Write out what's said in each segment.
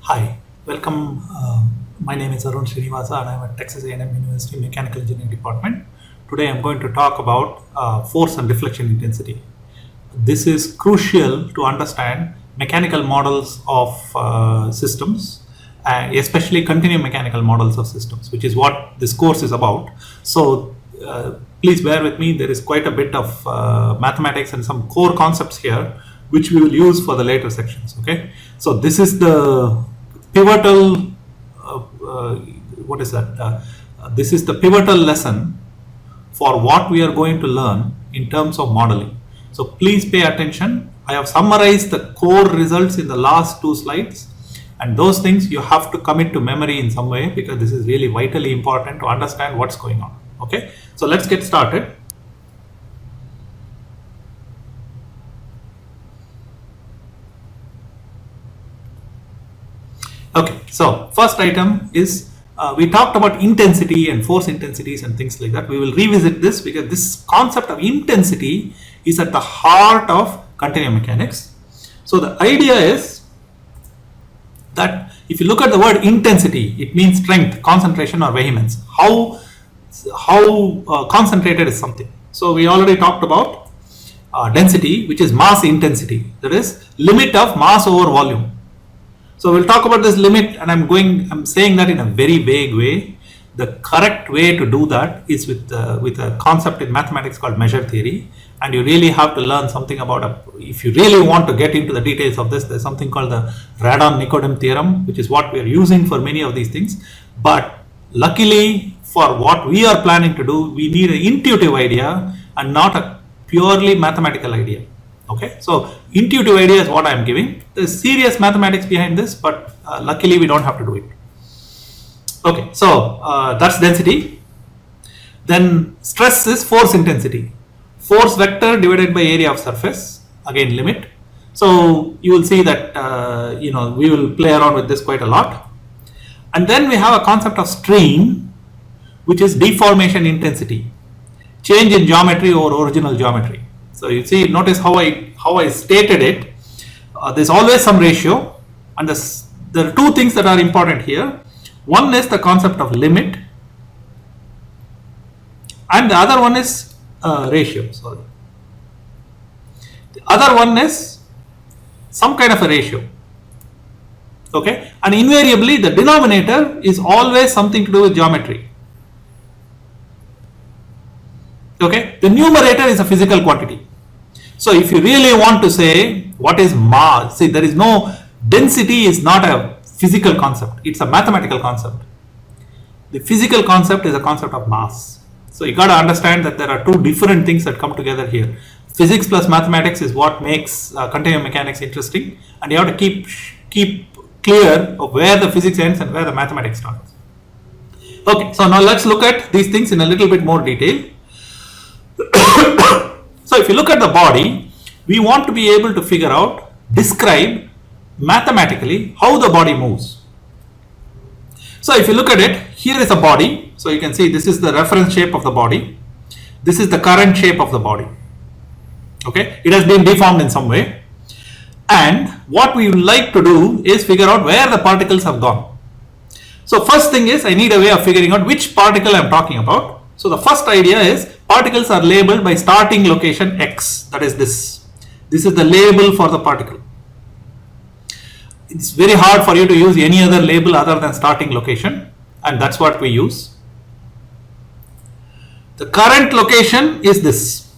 Hi, welcome. My name is Arun Srinivasa and I'm at Texas A&M University Mechanical Engineering Department. Today I'm going to talk about force and deflection intensity. This is crucial to understand mechanical models of systems, especially continuum mechanical models of systems, which is what this course is about. So please bear with me. There is quite a bit of mathematics and some core concepts here, which we will use for the later sections. Okay, so this is the pivotal. What is that? This is the pivotal lesson for what we are going to learn in terms of modeling. So please pay attention. I have summarized the core results in the last two slides, and those things you have to commit to memory in some way because this is really vitally important to understand what's going on. Okay, so let's get started. Okay, so first item is we talked about intensity and force intensities and things like that. We will revisit this because this concept of intensity is at the heart of continuum mechanics. So the idea is that if you look at the word intensity, it means strength, concentration, or vehemence. How concentrated is something. So we already talked about density, which is mass intensity. That is limit of mass over volume. So we'll talk about this limit, and I'm saying that in a very vague way. The correct way to do that is with a concept in mathematics called measure theory, and you really have to learn something about if you really want to get into the details of this, there's something called the Radon-Nikodym theorem, which is what we are using for many of these things. But luckily for what we are planning to do, we need an intuitive idea and not a purely mathematical idea. Okay, so intuitive idea is what I am giving. There's serious mathematics behind this, but luckily we don't have to do it. Okay, so that's density. Then stress is force intensity. Force vector divided by area of surface, again limit. So you will see that we will play around with this quite a lot. And then we have a concept of strain, which is deformation intensity, change in geometry over original geometry. So you see, notice how I stated it. There's always some ratio, and there are two things that are important here. One is the concept of limit, and the other one is ratio. Sorry, the other one is some kind of a ratio. Okay, and invariably the denominator is always something to do with geometry. Okay, the numerator is a physical quantity. So if you really want to say what is mass, see, there is no density is not a physical concept, it's a mathematical concept. The physical concept is a concept of mass. So you got to understand that there are two different things that come together here. Physics plus mathematics is what makes continuum mechanics interesting, and you have to keep clear of where the physics ends and where the mathematics starts. Okay, so now let's look at these things in a little bit more detail. So if you look at the body, we want to be able to describe mathematically how the body moves. So if you look at it, here is a body. So you can see this is the reference shape of the body. This is the current shape of the body. Okay, it has been deformed in some way. And what we would like to do is figure out where the particles have gone. So first thing is I need a way of figuring out which particle I am talking about. So the first idea is particles are labeled by starting location X, that is this. This is the label for the particle. It's very hard for you to use any other label other than starting location, and that's what we use. The current location is this.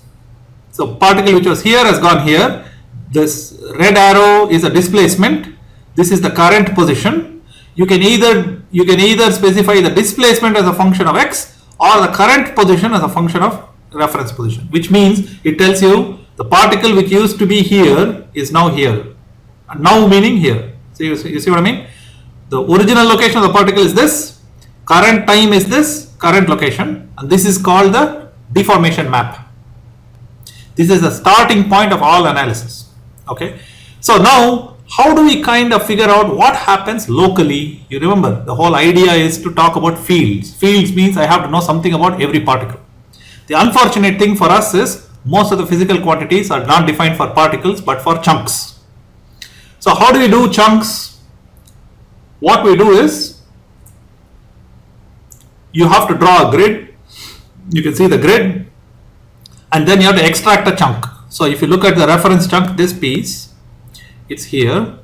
So particle which was here has gone here. This red arrow is a displacement. This is the current position. You can either specify the displacement as a function of X or the current position as a function of reference position, which means it tells you the particle which used to be here is now here, and now meaning here. So you see what I mean? The original location of the particle is this, current time is this, current location, and this is called the deformation map. This is the starting point of all analysis. Okay, so now how do we kind of figure out what happens locally? You remember the whole idea is to talk about fields. Fields means I have to know something about every particle. The unfortunate thing for us is most of the physical quantities are not defined for particles but for chunks. So how do we do chunks? what we do is you have to draw a grid. You can see the grid, and then you have to extract a chunk. So if you look at the reference chunk, this piece, it's here,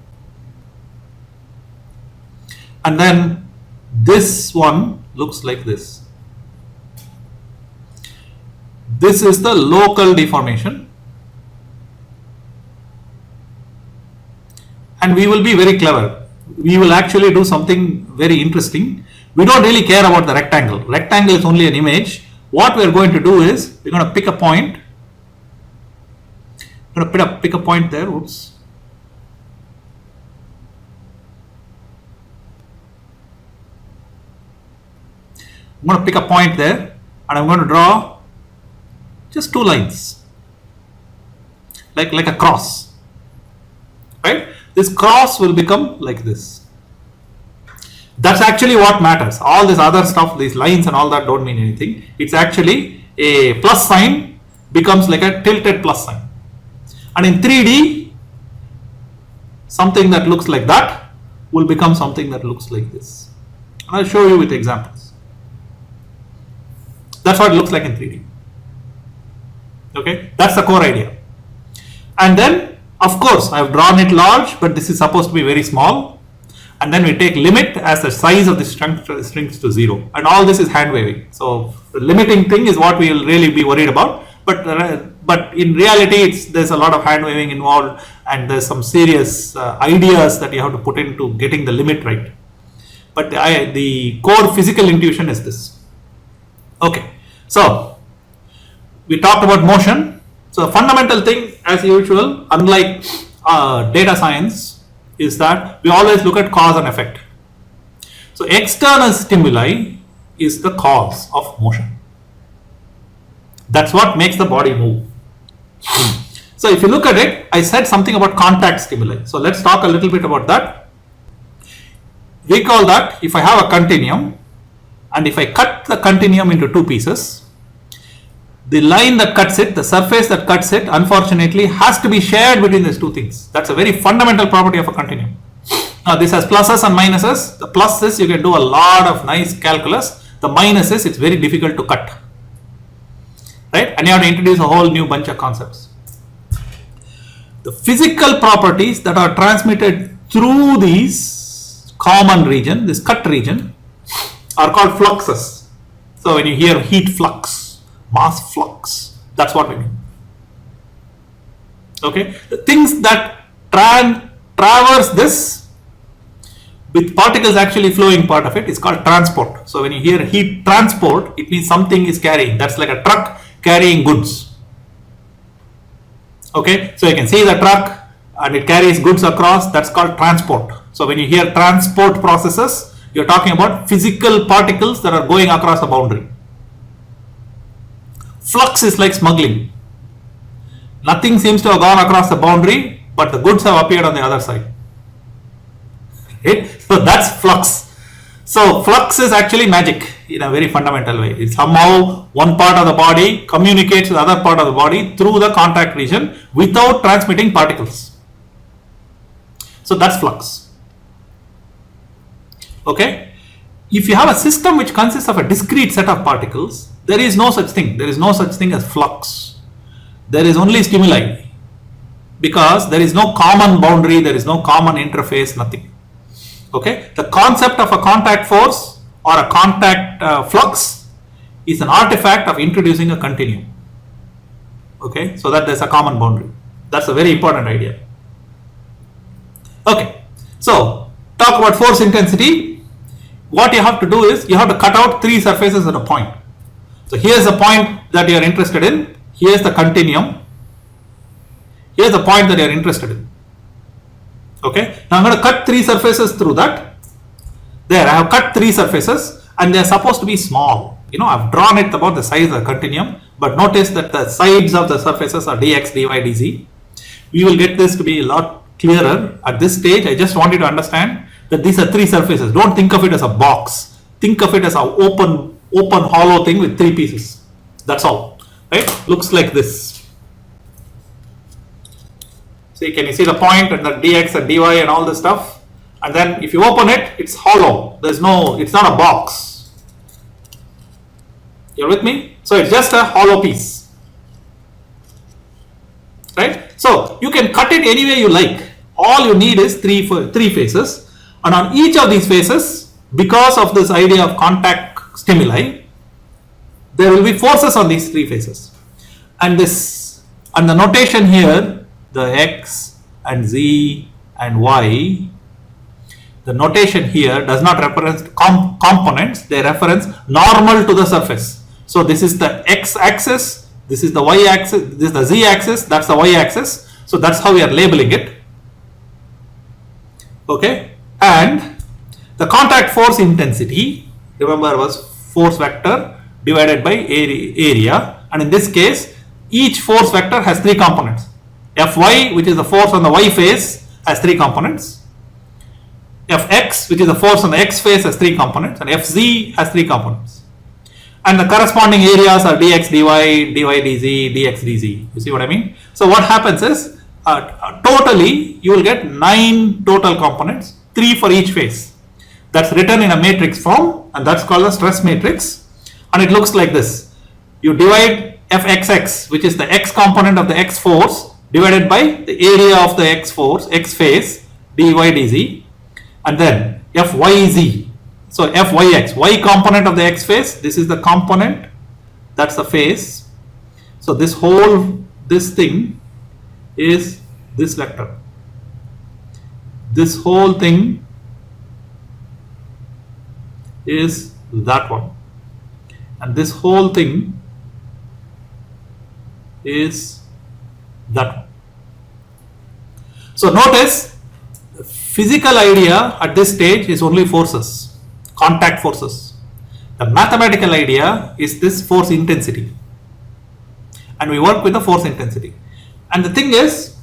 and then this one looks like this. This is the local deformation, and we will be very clever. We will actually do something very interesting. We don't really care about the rectangle. Rectangle is only an image. What we are going to do is we're going to pick a point. I'm going to pick a point there. Oops. I'm going to pick a point there, and I'm going to draw just two lines, like a cross, right? This cross will become like this. That's actually what matters. All this other stuff, these lines and all that don't mean anything. It's actually a plus sign becomes like a tilted plus sign. And in 3D, something that looks like that will become something that looks like this. And I'll show you with examples. That's what it looks like in 3D. Okay, that's the core idea. And then, of course, I've drawn it large, but this is supposed to be very small. And then we take limit as the size of the string shrinks to 0. And all this is hand waving. So the limiting thing is what we will really be worried about. But in reality, there's a lot of hand waving involved, and there's some serious ideas that you have to put into getting the limit right. But the core physical intuition is this. Okay, so we talked about motion. So the fundamental thing, as usual, unlike data science, is that we always look at cause and effect. So external stimuli is the cause of motion. That's what makes the body move. So if you look at it, I said something about contact stimuli. So let's talk a little bit about that. Recall that if I have a continuum, and if I cut the continuum into two pieces, the line that cuts it, the surface that cuts it, unfortunately has to be shared between these two things. That's a very fundamental property of a continuum. Now this has pluses and minuses. The pluses you can do a lot of nice calculus. The minuses it's very difficult to cut. Right? And you have to introduce a whole new bunch of concepts. The physical properties that are transmitted through these common region, this cut region, are called fluxes. So when you hear heat flux, mass flux, that's what we mean. Okay, the things that traverse this with particles actually flowing part of it is called transport. So when you hear heat transport, it means something is carrying. That's like a truck carrying goods. Okay, so you can see the truck and it carries goods across. That's called transport. So when you hear transport processes, you're talking about physical particles that are going across a boundary. Flux is like smuggling. Nothing seems to have gone across the boundary, but the goods have appeared on the other side. Okay? So that's flux. So flux is actually magic in a very fundamental way. It's somehow one part of the body communicates with the other part of the body through the contact region without transmitting particles. So that's flux. Okay? If you have a system which consists of a discrete set of particles, there is no such thing. There is no such thing as flux. There is only stimuli, because there is no common boundary, there is no common interface, nothing. Okay? The concept of a contact force or a contact flux is an artifact of introducing a continuum. Okay? So that there's a common boundary. That's a very important idea. Okay. So talk about force intensity. What you have to do is you have to cut out three surfaces at a point. So here's the point that you are interested in. Here's the continuum. Here's the point that you are interested in. Okay. Now I'm going to cut three surfaces through that. There, I have cut three surfaces and they are supposed to be small. You know, I've drawn it about the size of the continuum, but notice that the sides of the surfaces are dx, dy, dz. We will get this to be a lot clearer. At this stage, I just want you to understand that these are three surfaces. Don't think of it as a box. Think of it as an open hollow thing with three pieces. That's all. Right? Looks like this. See, can you see the point and the dx and dy and all this stuff? And then if you open it, it's hollow. It's not a box. You're with me? So it's just a hollow piece. Right? So you can cut it any way you like. All you need is three faces. And on each of these faces, because of this idea of contact stimuli, there will be forces on these three faces. And the notation here, the X and Z and Y, the notation here does not reference components, they reference normal to the surface. So this is the X axis, this is the Y axis, this is the Z axis, that's the Y axis. So that's how we are labeling it. Okay, and the contact force intensity, remember, was force vector divided by area, and in this case each force vector has three components. Fy, which is the force on the Y face, has three components. Fx, which is the force on the X face, has three components, and Fz has three components. And the corresponding areas are dx dy, dy dz, dx dz. You see what I mean? So what happens is, totally you will get 9 total components, 3 for each face. That's written in a matrix form, and that's called a stress matrix, and it looks like this. You divide Fxx, which is the X component of the X force, divided by the area of the X force, X face, dy dz, and then Fyz. So Fyx, Y component of the X face, this is the component, that's the face. So this thing is this vector. This whole thing is that one. And this whole thing is that one. So notice, the physical idea at this stage is only forces, contact forces. The mathematical idea is this force intensity, and we work with the force intensity. And the thing is,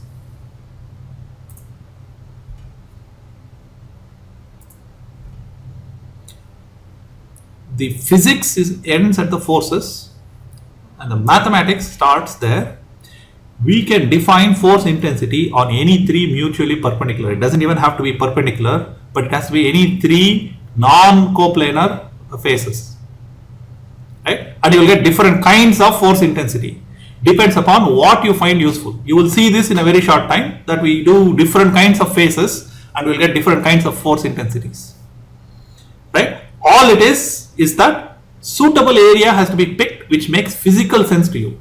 the physics ends at the forces and the mathematics starts there. We can define force intensity on any three mutually perpendicular. It doesn't even have to be perpendicular, but it has to be any three non-coplanar faces. Right? And you will get different kinds of force intensity. Depends upon what you find useful. You will see this in a very short time, that we do different kinds of phases and we'll get different kinds of force intensities. Right? All it is that suitable area has to be picked which makes physical sense to you.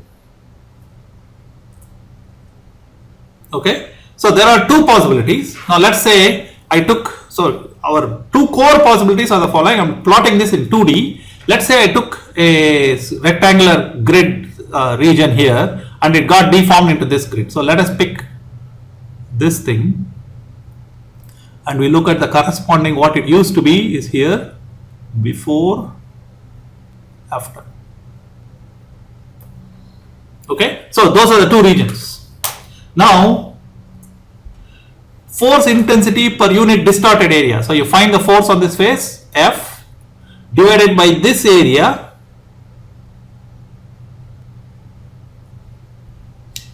Okay, so there are two possibilities. Now let's say our two core possibilities are the following. I'm plotting this in 2D. Let's say I took a rectangular grid region here and it got deformed into this grid. So let us pick this thing and we look at the corresponding, what it used to be is here, before, after. Okay, so those are the two regions. Now, force intensity per unit distorted area. So you find the force on this face, F, divided by this area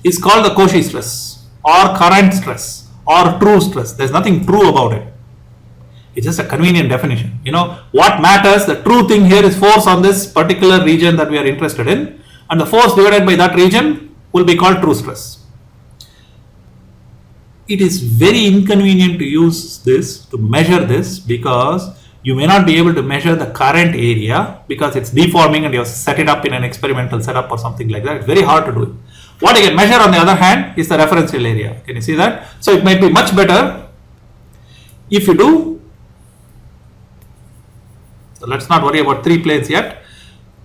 is called the Cauchy stress or current stress or true stress. There's nothing true about it. It's just a convenient definition. You know, what matters, the true thing here is force on this particular region that we are interested in, and the force divided by that region will be called true stress. It is very inconvenient to use this, to measure this, because you may not be able to measure the current area because it's deforming and you have set it up in an experimental setup or something like that. It's very hard to do it. What you can measure on the other hand is the referential area. Can you see that? So it might be much better if you do. So let's not worry about 3 planes yet.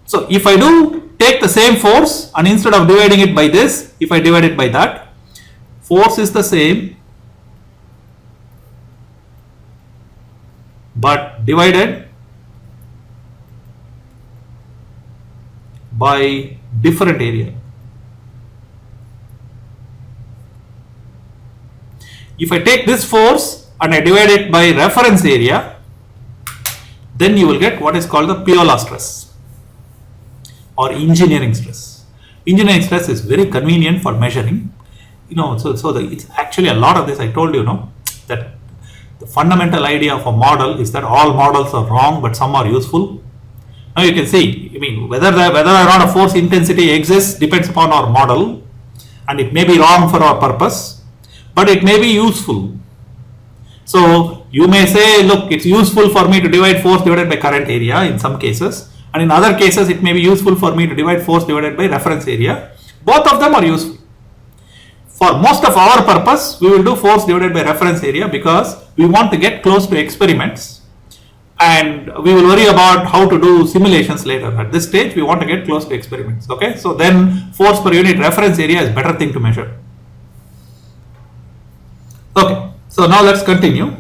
So if I do take the same force and instead of dividing it by this, if I divide it by that, force is the same but divided by different area. If I take this force and I divide it by reference area, then you will get what is called the Piola stress or engineering stress. Engineering stress is very convenient for measuring. You know, it's actually a lot of this. I told you, that The fundamental idea of a model is that all models are wrong, but some are useful. Now you can see, I mean, whether or not a force intensity exists depends upon our model, and it may be wrong for our purpose, but it may be useful. So you may say, look, it's useful for me to divide force divided by current area in some cases, and in other cases it may be useful for me to divide force divided by reference area. Both of them are useful. For most of our purpose, we will do force divided by reference area because we want to get close to experiments, and we will worry about how to do simulations later. At this stage, we want to get close to experiments. Okay, so then force per unit reference area is better thing to measure. Okay, so now let's continue.